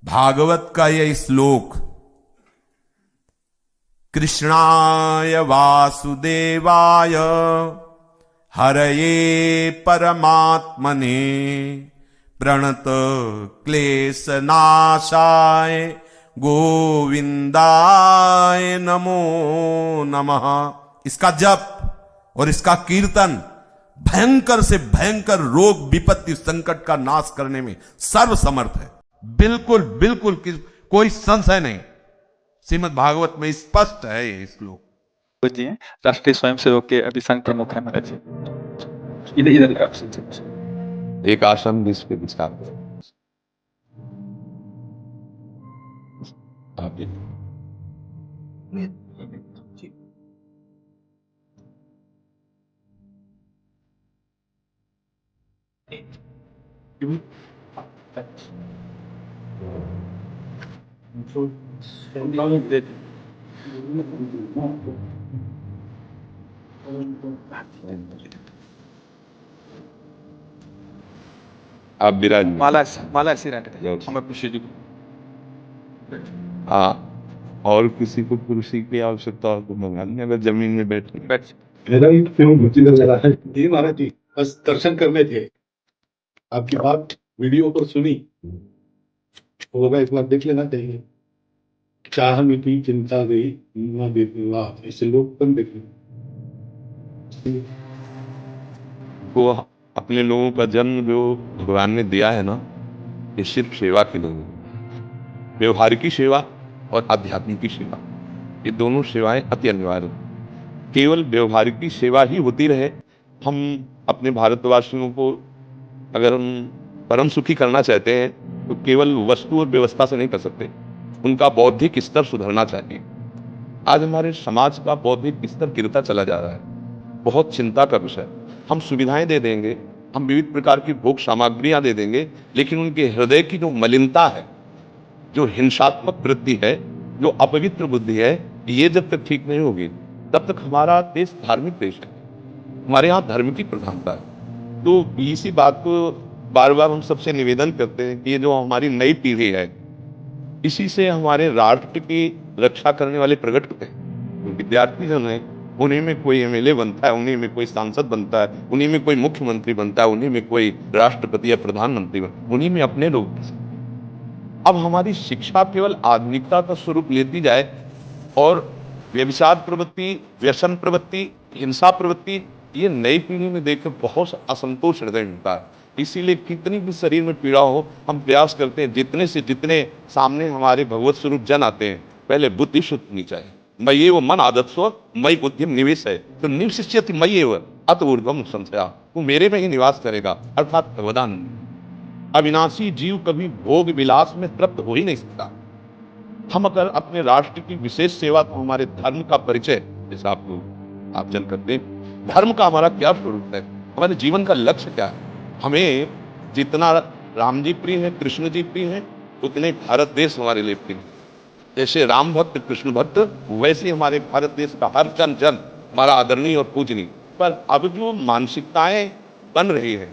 भागवत का यह श्लोक कृष्णाय वासुदेवाय हरये परमात्मने प्रणत क्लेशनाशाय गोविंदाय नमो नमः। इसका जप और इसका कीर्तन भयंकर से भयंकर रोग विपत्ति संकट का नाश करने में सर्वसमर्थ है। बिल्कुल बिल्कुल कोई संशय नहीं। श्रीमद् भागवत में स्पष्ट है ये श्लोक। जी हैं, राष्ट्रीय स्वयंसेवक के अभी संघ प्रमुख हैं महाराज जी। इधर इधर आप एक आसन जिस पे विचार आप ये आप विराज माला ऐसी रहते हम अपनी जी हाँ, और किसी को कुर्सी की आवश्यकता हो तो मंगा लेंगे, अगर जमीन में बैठ मेरा भी क्यों रुचि लग रहा है जी महाराज जी, बस दर्शन करने थे। आपकी बात वीडियो पर सुनी, होगा एक बार देख लेना चाहिए। चाह मिटी चिंता गई ना देती वाह, ऐसे लोग कम देखे। वो अपने लोगों का जन्म जो भगवान ने दिया है ना, ये सिर्फ सेवा के लिए, व्यवहारिकी सेवा और आध्यात्मिक सेवा, ये दोनों सेवाएं अति अनिवार्य। केवल व्यवहारिकी सेवा ही होती रहे, हम अपने भारतवासियों को अगर हम परम सुखी करना चाहते हैं तो केवल वस्तु और व्यवस्था से नहीं कर सकते, उनका बौद्धिक स्तर सुधरना चाहिए। आज हमारे समाज का बौद्धिक स्तर गिरता चला जा रहा है, बहुत चिंता का विषय। हम सुविधाएं दे देंगे, हम विविध प्रकार की भोग सामग्रियां दे देंगे, लेकिन उनके हृदय की जो मलिनता है, जो हिंसात्मक वृत्ति है, जो अपवित्र बुद्धि है, ये जब तक ठीक नहीं होगी तब तक हमारा देश धार्मिक देश है, हमारे यहाँ धर्म की प्रधानता है। तो इसी बात को बार बार हम सबसे निवेदन करते हैं कि ये जो हमारी नई पीढ़ी है, इसी से हमारे राष्ट्र की रक्षा करने वाले प्रकट होते हैं। विद्यार्थी जन है, उन्हीं में कोई एमएलए बनता है, उन्हीं में कोई सांसद बनता है, उन्हीं में कोई मुख्यमंत्री बनता है, उन्हीं में कोई राष्ट्रपति या प्रधानमंत्री बनता है, उन्हीं में अपने लोग। अब हमारी शिक्षा केवल आधुनिकता का स्वरूप लेती जाए और व्यभिचार प्रवृत्ति, व्यसन प्रवृत्ति, हिंसा प्रवृत्ति, ये नई पीढ़ी में देखकर बहुत असंतोष हृदय मिलता है। इसीलिए कितनी भी शरीर में पीड़ा हो, हम प्रयास करते हैं जितने से जितने सामने हमारे भगवत स्वरूप जन आते हैं, पहले बुद्धि शुद्ध होनी चाहिए। मयि एव मन आदत्स्व मयि बुद्धि निवेश है, तो निवशिष्यति मयि एव अत ऊर्ध्वम संशया, वो मेरे में ही निवास करेगा, अर्थात भगवदानंद। अविनाशी जीव कभी भोग विलास में तृप्त हो ही नहीं सकता। हम अगर अपने राष्ट्र की विशेष सेवा, तो हमारे धर्म का परिचय, जैसा आप जन करते हैं, धर्म का हमारा क्या स्वरूप है, हमारे जीवन का लक्ष्य क्या है। हमें जितना राम जी प्रिय है, कृष्ण जी प्रिय है, उतने भारत देश हमारे लिए प्रिय है। जैसे राम भक्त कृष्ण भक्त, वैसे हमारे भारत देश का हर जन जन हमारा आदरणीय और पूजनीय। पर अब जो मानसिकताएं बन रही है,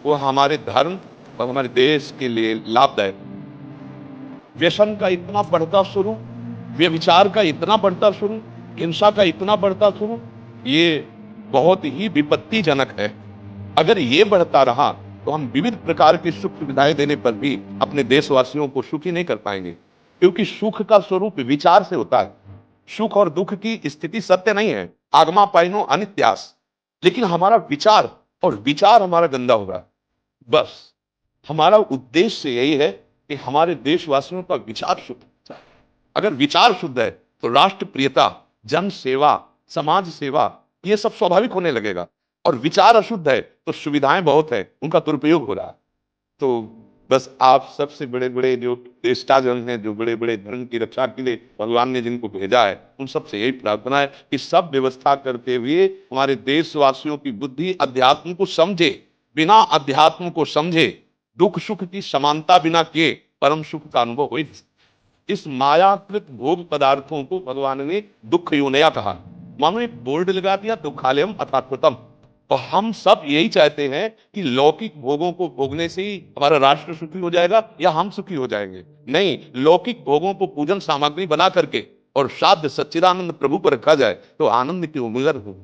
वो हमारे धर्म और हमारे देश के लिए लाभदायक। व्यसन का इतना बढ़ता स्वरूप, व्यभिचार का इतना बढ़ता स्वरूप, हिंसा का इतना बढ़ता स्वरूप, ये बहुत ही विपत्तिजनक है। अगर ये बढ़ता रहा तो हम विविध प्रकार की सुख सुविधाएं देने पर भी अपने देशवासियों को सुखी नहीं कर पाएंगे, क्योंकि सुख का स्वरूप विचार से होता है। सुख और दुख की स्थिति सत्य नहीं है, आगमा पाइनो अनित्यास, लेकिन हमारा विचार, और विचार हमारा गंदा हो रहा है। बस हमारा उद्देश्य यही है कि हमारे देशवासियों का विचार शुद्ध है। अगर विचार शुद्ध है तो राष्ट्र प्रियता, जन सेवा, समाज सेवा, ये सब स्वाभाविक होने लगेगा। और विचार अशुद्ध है तो सुविधाएं बहुत है, उनका दुरुपयोग हो रहा है। तो बस आप सबसे बड़े बड़े जो देशजन हैं, जो बड़े बड़े धर्म की रक्षा के लिए भगवान ने जिनको भेजा है, उन सबसे यही प्रार्थना है कि सब व्यवस्था करते हुए हमारे देशवासियों की बुद्धि अध्यात्म को समझे। बिना अध्यात्म को समझे दुख सुख की समानता बिना किए परम सुख का अनुभव हो। इस मायाकृत भोग पदार्थों को भगवान ने दुख योनया कहा। मानो एक बोर्ड लगा दिया, दुखालयम अथाकृतम, और हम सब यही चाहते हैं कि लौकिक भोगों को भोगने से ही हमारा राष्ट्र सुखी हो जाएगा या हम सुखी हो जाएंगे। नहीं, लौकिक भोगों को पूजन सामग्री बना करके और साध्य सच्चिदानंद प्रभु पर रखा जाए तो आनंद की उमंग हो।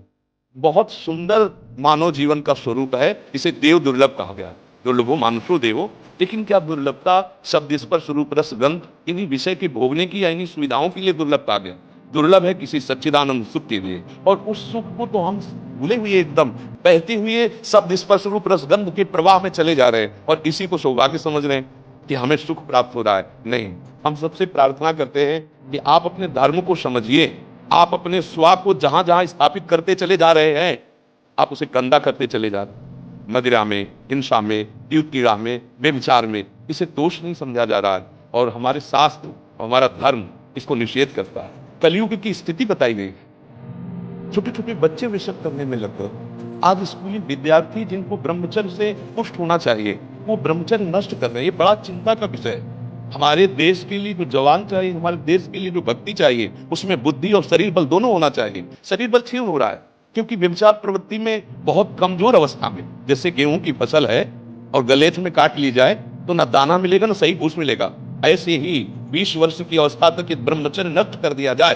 बहुत सुंदर मानव जीवन का स्वरूप है, इसे देव दुर्लभ कहा गया। दुर्लभो मानुषो देवो, लेकिन क्या दुर्लभता शब्द स्पर्श रूप रस गंध इन्हीं विषय के भोगने की या इन्हीं सुविधाओं के लिए दुर्लभ कहा गया? दुर्लभ है किसी सच्चिदानंद सुख के लिए, और उस सुख को तो हम भूले हुए एकदम बहते हुए शब्द स्पर्श रूप रस गंध के प्रवाह में चले जा रहे हैं और इसी को सौभाग्य समझ रहे हैं कि हमें सुख प्राप्त हो रहा है। नहीं, हम सबसे प्रार्थना करते हैं कि आप अपने धर्म को समझिए। आप अपने स्वा को जहां जहां स्थापित करते चले जा रहे हैं, आप उसे गंदा करते चले जा रहे हैं। मदिरा में, हिंसा में, युद्ध की राह में, व्यभिचार में, इसे दोष नहीं समझा जा रहा है और हमारे शास्त्र, हमारा धर्म इसको निषेध करता है। कलयुग की स्थिति बताई गई, छोटे छोटे बच्चे विषद करने में लग गए। आज स्कूली विद्यार्थी जिनको ब्रह्मचर्य से पुष्ट होना चाहिए, वो ब्रह्मचर्य नष्ट कर रहे हैं। ये बड़ा चिंता का विषय है। हमारे देश के लिए जो जवान चाहिए, हमारे देश के लिए जो भक्ति चाहिए, उसमें बुद्धि और शरीर बल दोनों होना चाहिए। शरीर बल क्षीण हो रहा है क्योंकि व्यभिचार प्रवृत्ति में बहुत कमजोर अवस्था में, जैसे गेहूं की फसल है और गलेथ में काट ली जाए तो ना दाना मिलेगा ना सही भूस मिलेगा, ऐसे ही 20 वर्ष की अवस्था तक ब्रह्मचर्य नष्ट कर दिया जाए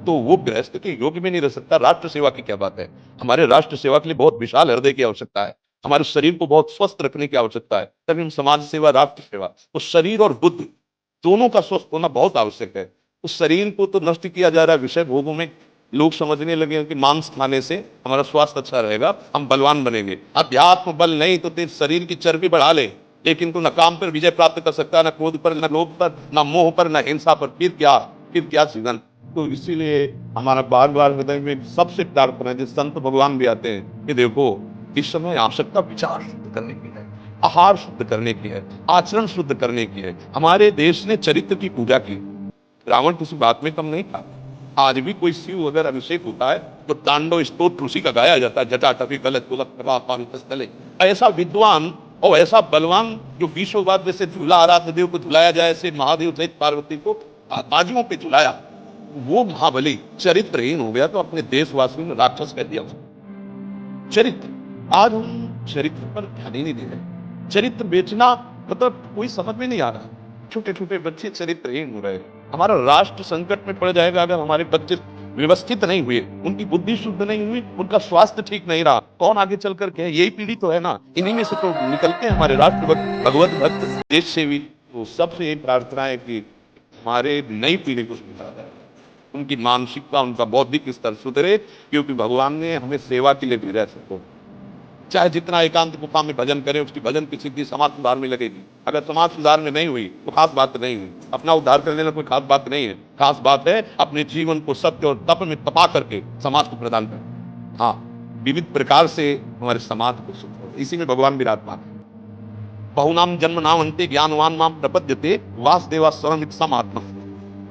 तो वो गृहस्थ के योग्य में नहीं रह सकता। राष्ट्र सेवा की क्या बात है? हमारे राष्ट्र सेवा के लिए बहुत विशाल हृदय की आवश्यकता है, हमारे शरीर को बहुत स्वस्थ रखने की आवश्यकता है। तभी हम समाज सेवा, राष्ट्र सेवा, तो शरीर और बुद्धि दोनों का स्वस्थ होना बहुत आवश्यक है। उस शरीर को तो नष्ट किया जा रहा है विषय भोगों में। लोग समझने लगे कि मांस खाने से हमारा स्वास्थ्य अच्छा रहेगा, हम बलवान बनेंगे। अध्यात्म बल नहीं तो तेरे शरीर की चर्बी बढ़ा ले, लेकिन तू न काम पर विजय प्राप्त कर सकता, न क्रोध पर, न लोभ पर, न मोह पर, न हिंसा पर। फिर क्या जीवन। तो इसीलिए हमारा बार बार हृदय में सबसे प्रार्थना है, जिस संत भगवान भी आते हैं कि देखो इस समय आवश्यकता विचार शुद्ध करने की है, आहार शुद्ध करने की है, आचरण शुद्ध करने की है। हमारे देश ने चरित्र की पूजा की, रावण किसी बात में कम नहीं था। आज भी कोई शिव अगर अभिषेक होता है तो तांडव स्तोत्र उसी का गाया जाता है, जटाटवी गलत तुलक प्रभा पावितस्थले। ऐसा विद्वान और ऐसा बलवान जो 20 बाद जैसे झूला आराध्य देव को झुलाया जाए, ऐसे महादेव सहित पार्वती को बाजुओं पे झुलाया, वो महाबली चरित्रहीन हो गया तो अपने देशवासियों ने राक्षस कह दिया उसको। चरित्र, आज हम चरित्र पर ध्यान ही नहीं दे रहे। चरित्र बेचना मतलब कोई समझ में नहीं आ रहा। छोटे छोटे बच्चे चरित्रहीन हो रहे हैं। हमारा राष्ट्र संकट में पड़ जाएगा अगर हमारे बच्चे व्यवस्थित नहीं हुए, उनकी बुद्धि शुद्ध नहीं हुई, उनका स्वास्थ्य ठीक नहीं रहा। कौन आगे चल कर के? यही पीढ़ी तो है ना, इन्हीं में से तो निकलते हैं हमारे राष्ट्र भक्त, भगवत भक्त, देश सेवी। तो सबसे यही प्रार्थना है कि हमारे नई पीढ़ी को सुधारा जाए, उनकी मानसिकता, उनका बौद्धिक स्तर सुधरे, क्योंकि भगवान ने हमें सेवा के लिए भेजा है। चाहे जितना एकांत गुफा में भजन करें, उसकी भजन की सिद्धि समाज सुधार में लगेगी। अगर समाज सुधार में नहीं हुई तो खास बात नहीं हुई। अपना उद्धार कर लेना कोई खास बात नहीं है। खास बात है अपने जीवन को सत्य और तप में तपा करके समाज को प्रदान करें। हाँ, विविध प्रकार से हमारे समाज को सुख, इसी में भगवान विराजमान है। बहुनाम जन्म नाम अंते ज्ञानवान माम प्रपद्यते वासुदेवा स्वयं समात्मा।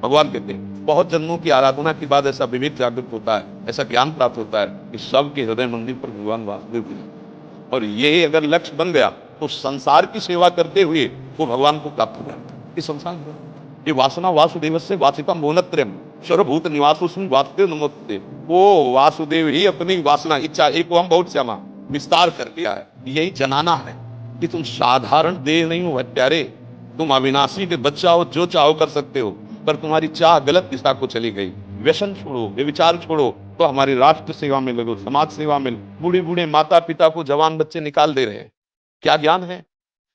भगवान कहते हैं बहुत जन्मों की आराधना के बाद ऐसा विवेक जागृत होता है, ऐसा ज्ञान प्राप्त होता है कि सबके हृदय मंदिर पर भगवान वासुदेव। और ये अगर लक्ष्य बन गया तो संसार की सेवा करते हुए वो भगवान को प्राप्त हो जाता है। इस संसार ये वासना वासुदेव से वासिका मोनत्रयम सर्वभूत निवासोऽस्मिन् वासुदेव नमोस्तुते। वो वासुदेव ही अपनी वासना, इच्छा, एक हम बहुत श्यामा विस्तार कर दिया है। यही जनाना है कि तुम साधारण देह नहीं हो प्यारे, तुम अविनाशी के बच्चा हो, जो चाहो कर सकते हो, पर तुम्हारी चाह गलत दिशा को चली गई। व्यसन छोड़ो, व्यभिचार छोड़ो, तो हमारी राष्ट्र सेवा में लगो, समाज सेवा में। बूढ़े बूढ़े माता पिता को जवान बच्चे निकाल दे रहे हैं। क्या ज्ञान है?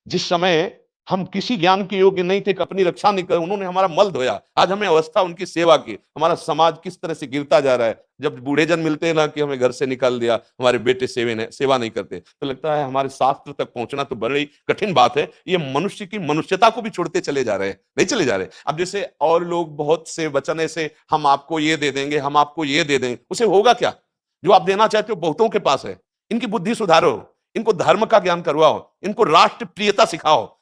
जिस समय हम किसी ज्ञान के योग्य नहीं थे कि अपनी रक्षा नहीं कर, उन्होंने हमारा मल धोया। आज हमें अवस्था उनकी सेवा की। हमारा समाज किस तरह से गिरता जा रहा है। जब बूढ़े जन मिलते हैं ना कि हमें घर से निकाल दिया, हमारे बेटे सेवा नहीं करते, तो लगता है हमारे शास्त्र तक पहुंचना तो बड़ी कठिन बात है। ये मनुष्य की मनुष्यता को भी छोड़ते चले जा रहे हैं, नहीं चले जा रहे। अब जैसे और लोग बहुत से वचन ऐसे, हम आपको ये दे देंगे, हम आपको ये दे देंगे, उसे होगा क्या? जो आप देना चाहते हो बहुतों के पास है। इनकी बुद्धि सुधारो, इनको धर्म का ज्ञान करवाओ, इनको राष्ट्र प्रियता सिखाओ,